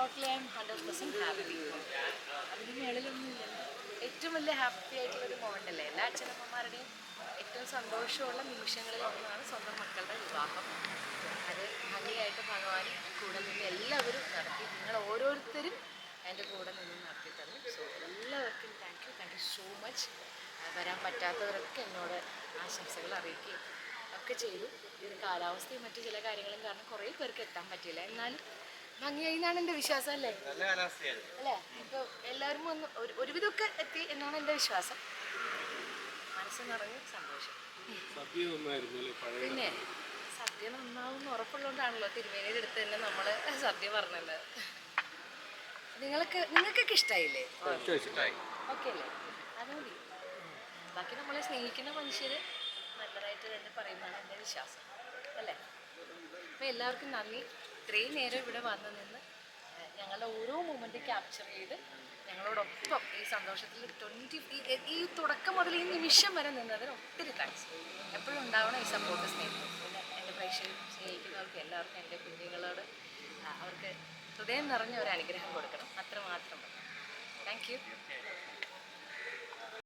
Totally I M 100% happy. അതിന് മേളിലൊന്നുമില്ല. ഏറ്റവും വലിയ ഹാപ്പി ആയിട്ടുള്ളൊരു മൊമെൻ്റ് അല്ലേ എല്ലാ അച്ഛനമ്മമാരുടെയും ഏറ്റവും സന്തോഷമുള്ള നിമിഷങ്ങളിൽ ഒന്നാണ് സ്വന്തം മക്കളുടെ വിവാഹം. അത് ഭംഗിയായിട്ട് ഭഗവാൻ കൂടെ നിന്ന് എല്ലാവരും നടത്തി. നിങ്ങൾ ഓരോരുത്തരും എൻ്റെ കൂടെ നിന്ന് നടത്തി തന്നു. സോ എല്ലാവർക്കും താങ്ക് യു സോ മച്ച്. വരാൻ പറ്റാത്തവരൊക്കെ എന്നോട് ആശംസകൾ അറിയിക്കുകയും ഒക്കെ ചെയ്തു. ഇത് കാലാവസ്ഥയും മറ്റു ചില കാര്യങ്ങളും കാരണം കുറേ പേർക്ക് എത്താൻ പറ്റിയില്ല. എന്നാലും ഭംഗിയായി എന്നാണ് എൻ്റെ വിശ്വാസം. അല്ലേ അല്ലേ? ഇപ്പോൾ എല്ലാവരും ഒന്ന് ഒരുവിധമൊക്കെ എത്തി എന്നാണ് എൻ്റെ വിശ്വാസം. മനസ്സ് നിറഞ്ഞ് സന്തോഷം. പിന്നെ സദ്യ നന്നാവും ഉറപ്പുള്ളതുകൊണ്ടാണല്ലോ തിരുമേനിയുടെ അടുത്ത് തന്നെ നമ്മൾ സദ്യ പറഞ്ഞത്. നിങ്ങൾക്കൊക്കെ ഇഷ്ടമായില്ലേ? ഓക്കെ അല്ലേ? അത് മതി. ബാക്കി നമ്മളെ സ്നേഹിക്കുന്ന മനുഷ്യർ നല്ലതായിട്ട് തന്നെ പറയുന്നതാണ് എൻ്റെ വിശ്വാസം. അല്ലേ? അപ്പോൾ എല്ലാവർക്കും നന്ദി. ഇത്രയും നേരം ഇവിടെ വന്നു നിന്ന് ഞങ്ങളുടെ ഓരോ മൊമെൻറ്റ് ക്യാപ്ചർ ചെയ്ത് ഞങ്ങളോടൊപ്പം ഈ സന്തോഷത്തിൽ ഈ തുടക്കം മുതൽ ഈ നിമിഷം വരെ നിന്നതിന് ഒത്തിരി താങ്ക്സ്. എപ്പോഴും ഉണ്ടാവണം ഈ സപ്പോർട്ട്, സ്നേഹം. പിന്നെ എൻ്റെ പ്രേക്ഷകരും സ്നേഹിക്കുന്നവർക്ക് എല്ലാവർക്കും എൻ്റെ കുഞ്ഞുങ്ങളോട് അവർക്ക് ഹൃദയം നിറഞ്ഞ ഒരു അനുഗ്രഹം കൊടുക്കണം. അത്രമാത്രം. Thank you.